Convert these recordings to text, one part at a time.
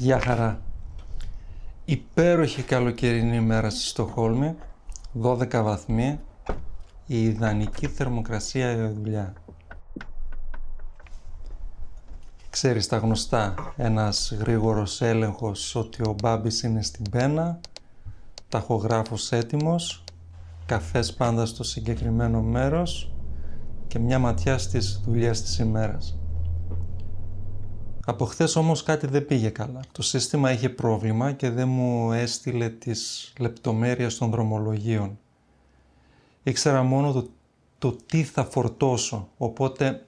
Γεια χαρά. Υπέροχη καλοκαιρινή ημέρα στη Στοκχόλμη, 12 βαθμοί, η ιδανική θερμοκρασία για δουλειά. Ξέρεις τα γνωστά, ένας γρήγορος έλεγχος ότι ο Μπάμπης είναι στην πένα, ταχογράφος έτοιμος, καφές πάντα στο συγκεκριμένο μέρος και μια ματιά στις δουλειές της ημέρας. Από χθες όμως κάτι δεν πήγε καλά. Το σύστημα είχε πρόβλημα και δεν μου έστειλε τις λεπτομέρειες των δρομολογίων. Ήξερα μόνο το τι θα φορτώσω, οπότε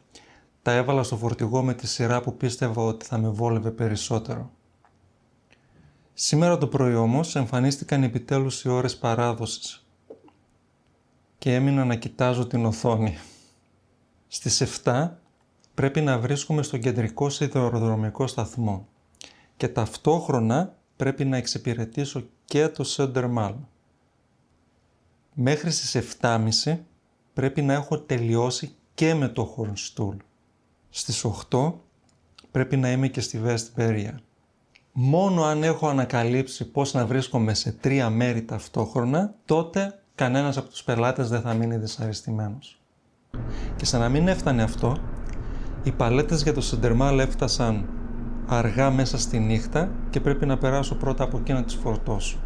τα έβαλα στο φορτηγό με τη σειρά που πίστευα ότι θα με βόλευε περισσότερο. Σήμερα το πρωί όμως εμφανίστηκαν επιτέλους οι ώρες παράδοσης και έμεινα να κοιτάζω την οθόνη. Στις 7 πρέπει να βρίσκομαι στον κεντρικό σιδηροδρομικό σταθμό και ταυτόχρονα πρέπει να εξυπηρετήσω και το Σέντερμαλ. Μέχρι στις 7.30 πρέπει να έχω τελειώσει και με το Χορνστούλ. Στις 8 πρέπει να είμαι και στη Βεστμπέρια. Μόνο αν έχω ανακαλύψει πώς να βρίσκομαι σε 3 μέρη ταυτόχρονα, τότε κανένας από τους πελάτες δεν θα μείνει δυσαρεστημένος. Και σαν να μην έφτανε αυτό, οι παλέτες για το Σέντερμαλ έφτασαν αργά μέσα στη νύχτα και πρέπει να περάσω πρώτα από εκεί να τις φορτώσω.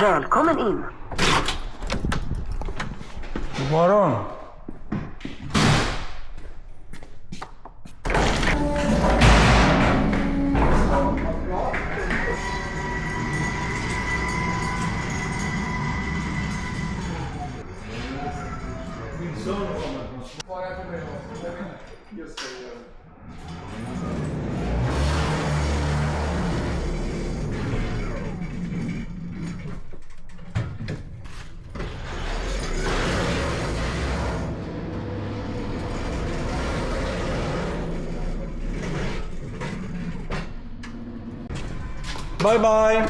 Välkommen in. God morgon! Bye bye!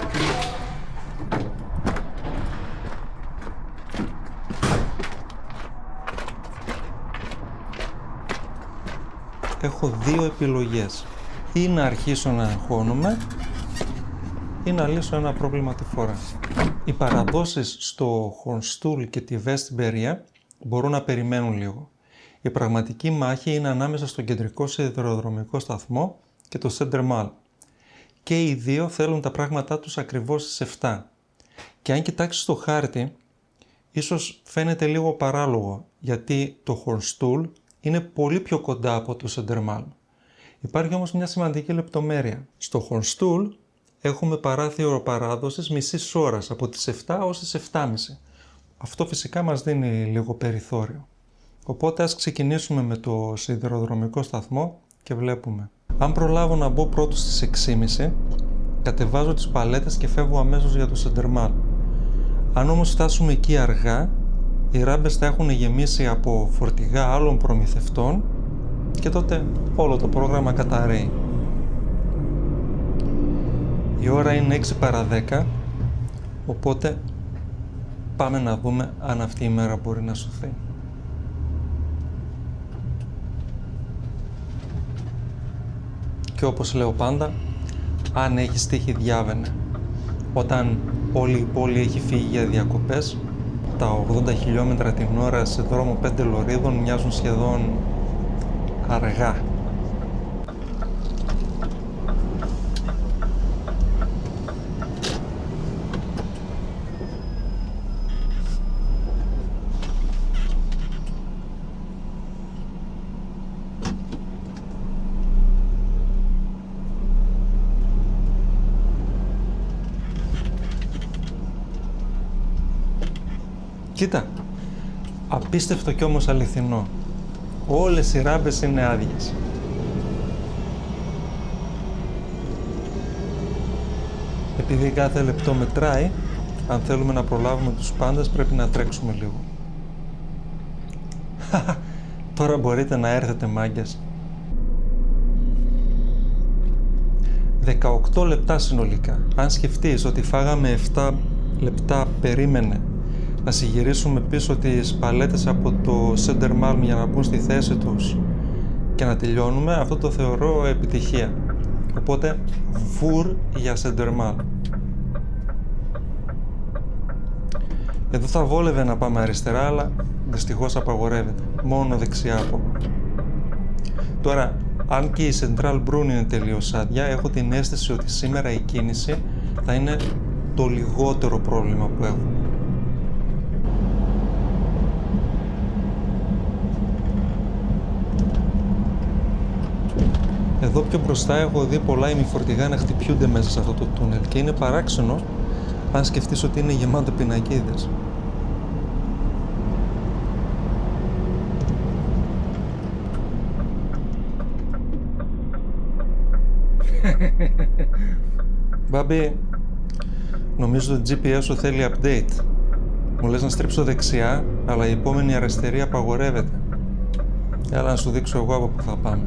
Έχω δύο επιλογές. Ή να αρχίσω να αγχώνομαι ή να λύσω ένα πρόβλημα τη φορά. Οι παραδόσεις στο Χορνστούλ και τη Βεστμπέρια μπορούν να περιμένουν λίγο. Η πραγματική μάχη είναι ανάμεσα στον κεντρικό σιδηροδρομικό σταθμό και το Σέντερμαλ. Και οι δύο θέλουν τα πράγματά τους ακριβώς στις 7. Και αν κοιτάξεις το χάρτη, ίσως φαίνεται λίγο παράλογο, γιατί το Χορνστούλ είναι πολύ πιο κοντά από το Σέντερμαλ. Υπάρχει όμως μια σημαντική λεπτομέρεια. Στο Χορνστούλ έχουμε παράθυρο παράδοσης μισής ώρας, από τις 7 ως τις 7.30. Αυτό φυσικά μας δίνει λίγο περιθώριο. Οπότε ας ξεκινήσουμε με το σιδηροδρομικό σταθμό και βλέπουμε. Αν προλάβω να μπω πρώτος στις 6.30, κατεβάζω τις παλέτες και φεύγω αμέσως για το Σέντερμαλ. Αν όμως φτάσουμε εκεί αργά, οι ράμπες θα έχουν γεμίσει από φορτηγά άλλων προμηθευτών και τότε όλο το πρόγραμμα καταρρέει. Η ώρα είναι 6 παρά 10, οπότε πάμε να δούμε αν αυτή η μέρα μπορεί να σωθεί. Και όπως λέω πάντα, αν έχεις τύχη διάβαινε. Όταν όλη η πόλη έχει φύγει για διακοπές, τα 80 χιλιόμετρα την ώρα σε δρόμο 5 λωρίδων μοιάζουν σχεδόν αργά. Κοίτα, απίστευτο κι όμως αληθινό. Όλες οι ράμπες είναι άδειες. Επειδή κάθε λεπτό μετράει, Αν θέλουμε να προλάβουμε τους πάντες, πρέπει να τρέξουμε λίγο. Τώρα μπορείτε να έρθετε, μάγκες. 18 λεπτά συνολικά. Αν σκεφτείς ότι φάγαμε 7 λεπτά περίμενε να συγυρίσουμε πίσω τις παλέτες από το center marm για να μπουν στη θέση τους και να τελειώνουμε, αυτό το θεωρώ επιτυχία. Οπότε, βουρ για center marm. Εδώ θα βόλευε να πάμε αριστερά, αλλά δυστυχώς απαγορεύεται. Μόνο δεξιά από. Τώρα, αν και η Central Brune είναι τελείως άδεια, έχω την αίσθηση ότι σήμερα η κίνηση θα είναι το λιγότερο πρόβλημα που έχω. Εδώ πιο μπροστά έχω δει πολλά ημιφορτηγά να χτυπιούνται μέσα σε αυτό το τούνελ και είναι παράξενο αν σκεφτείς ότι είναι γεμάτο πινακίδες. Μπάμπη, νομίζω το GPS σου θέλει update. Μου λες να στρίψω δεξιά, αλλά η επόμενη αριστερή απαγορεύεται. Έλα να σου δείξω εγώ από πού θα πάμε.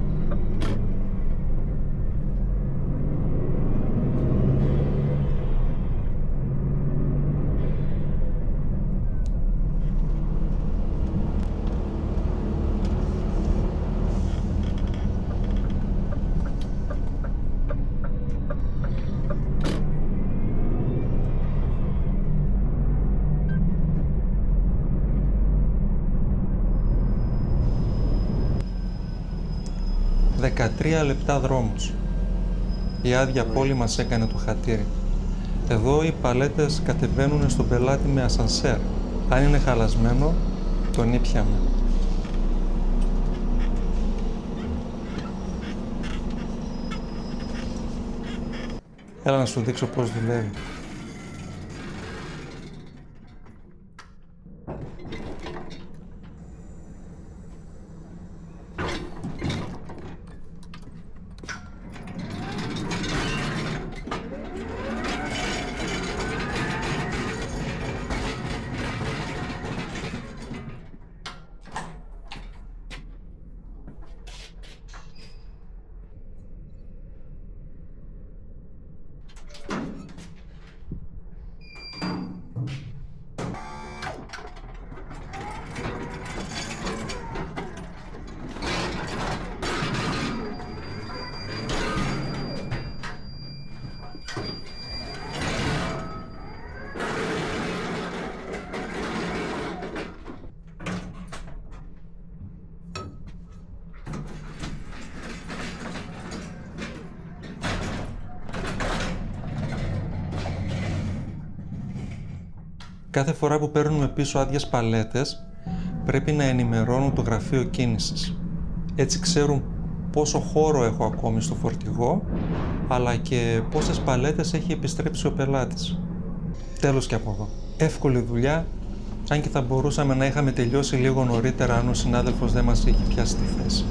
«13 λεπτά δρόμος. Η άδεια πόλη μας έκανε το χατήρι. Εδώ οι παλέτες κατεβαίνουν στον πελάτη με ασανσέρ. Αν είναι χαλασμένο, τον ήπιαμε». Έλα να σου δείξω πώς δουλεύει. Κάθε φορά που παίρνουμε πίσω άδειες παλέτες, πρέπει να ενημερώνουν το γραφείο κίνησης. Έτσι ξέρουν πόσο χώρο έχω ακόμη στο φορτηγό, αλλά και πόσες παλέτες έχει επιστρέψει ο πελάτης. Τέλος και από εδώ. Εύκολη δουλειά, αν και θα μπορούσαμε να είχαμε τελειώσει λίγο νωρίτερα αν ο συνάδελφος δεν μας είχε πιάσει τη θέση.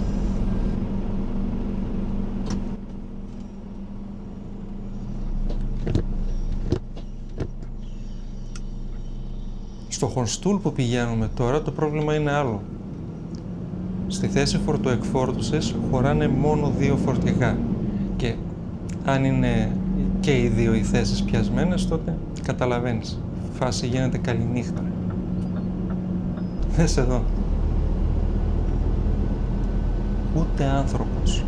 Στο χονστούλ που πηγαίνουμε τώρα, το πρόβλημα είναι άλλο. Στη θέση φορτοεκφόρτωσης χωράνε μόνο 2 φορτηγά και αν είναι και οι 2 οι θέσεις πιασμένες, τότε καταλαβαίνεις. Η φάση γίνεται καληνύχτα. Δες εδώ. Ούτε άνθρωπος.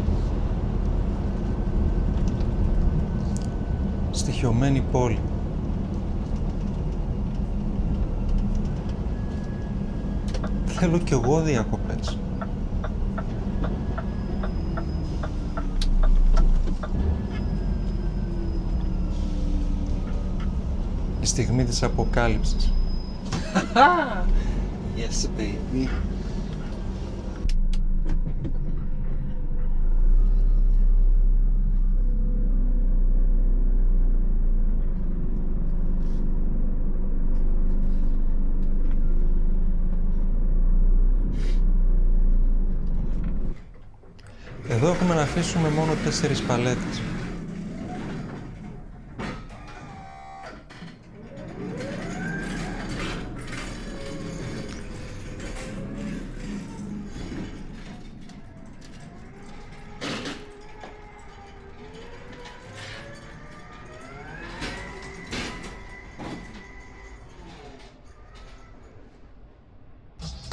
Στοιχειωμένη πόλη. Θέλω κι εγώ διακοπές. Η στιγμή της αποκάλυψης. Yes, baby. Εδώ έχουμε να αφήσουμε μόνο 4 παλέτες.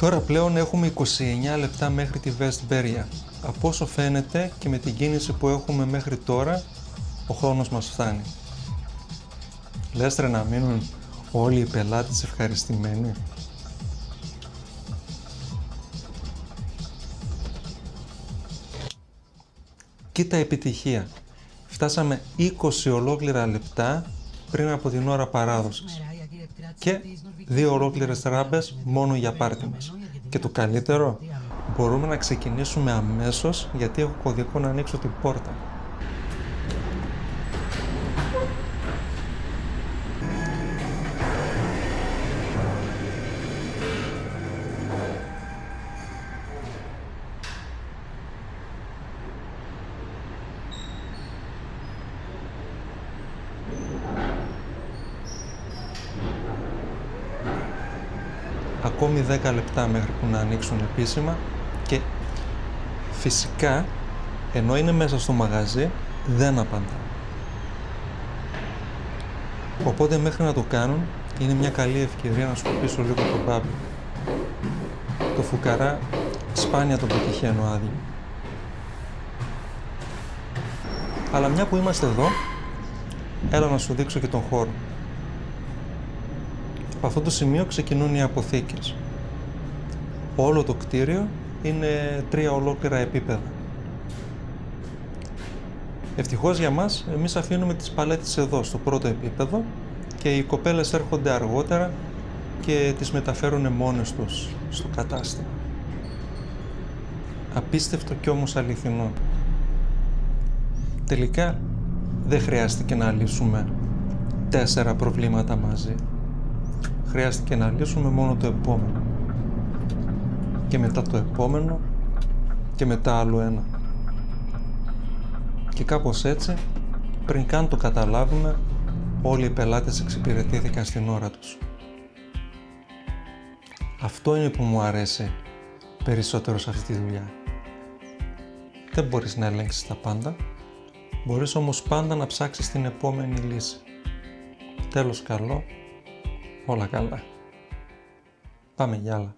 Τώρα πλέον έχουμε 29 λεπτά μέχρι τη Βεστμπέρια. Από όσο φαίνεται και με την κίνηση που έχουμε μέχρι τώρα, ο χρόνος μας φτάνει. Λες ρε να μείνουν όλοι οι πελάτες ευχαριστημένοι. Κοίτα επιτυχία. Φτάσαμε 20 ολόκληρα λεπτά πριν από την ώρα παράδοσης. Και 2 ολόκληρες ράμπες μόνο για πάρτι μας. Και το καλύτερο, μπορούμε να ξεκινήσουμε αμέσως γιατί έχω κωδικό να ανοίξω την πόρτα. Ακόμη 10 λεπτά μέχρι που να ανοίξουν επίσημα και φυσικά ενώ είναι μέσα στο μαγαζί δεν απαντά. Οπότε μέχρι να το κάνουν είναι μια καλή ευκαιρία να σκουπίσω λίγο τον Μπάμπη. Το φουκαρά σπάνια τον πετυχαίνω άδειο. Αλλά μια που είμαστε εδώ, έλα να σου δείξω και τον χώρο. Από αυτό το σημείο ξεκινούν οι αποθήκες. Όλο το κτίριο είναι 3 ολόκληρα επίπεδα. Ευτυχώς για μας, εμείς αφήνουμε τις παλέτες εδώ, στο πρώτο επίπεδο και οι κοπέλες έρχονται αργότερα και τις μεταφέρουν μόνες τους στο κατάστημα. Απίστευτο κι όμως αληθινό. Τελικά, δεν χρειάστηκε να λύσουμε 4 προβλήματα μαζί. Χρειάστηκε να λύσουμε μόνο το επόμενο. Και μετά το επόμενο και μετά άλλο ένα. Και κάπως έτσι, πριν καν το καταλάβουμε, όλοι οι πελάτες εξυπηρετήθηκαν στην ώρα τους. Αυτό είναι που μου αρέσει περισσότερο σε αυτή τη δουλειά. Δεν μπορείς να ελέγξεις τα πάντα, μπορείς όμως πάντα να ψάξεις την επόμενη λύση. Τέλος καλό, όλα καλά. Πάμε, γεια.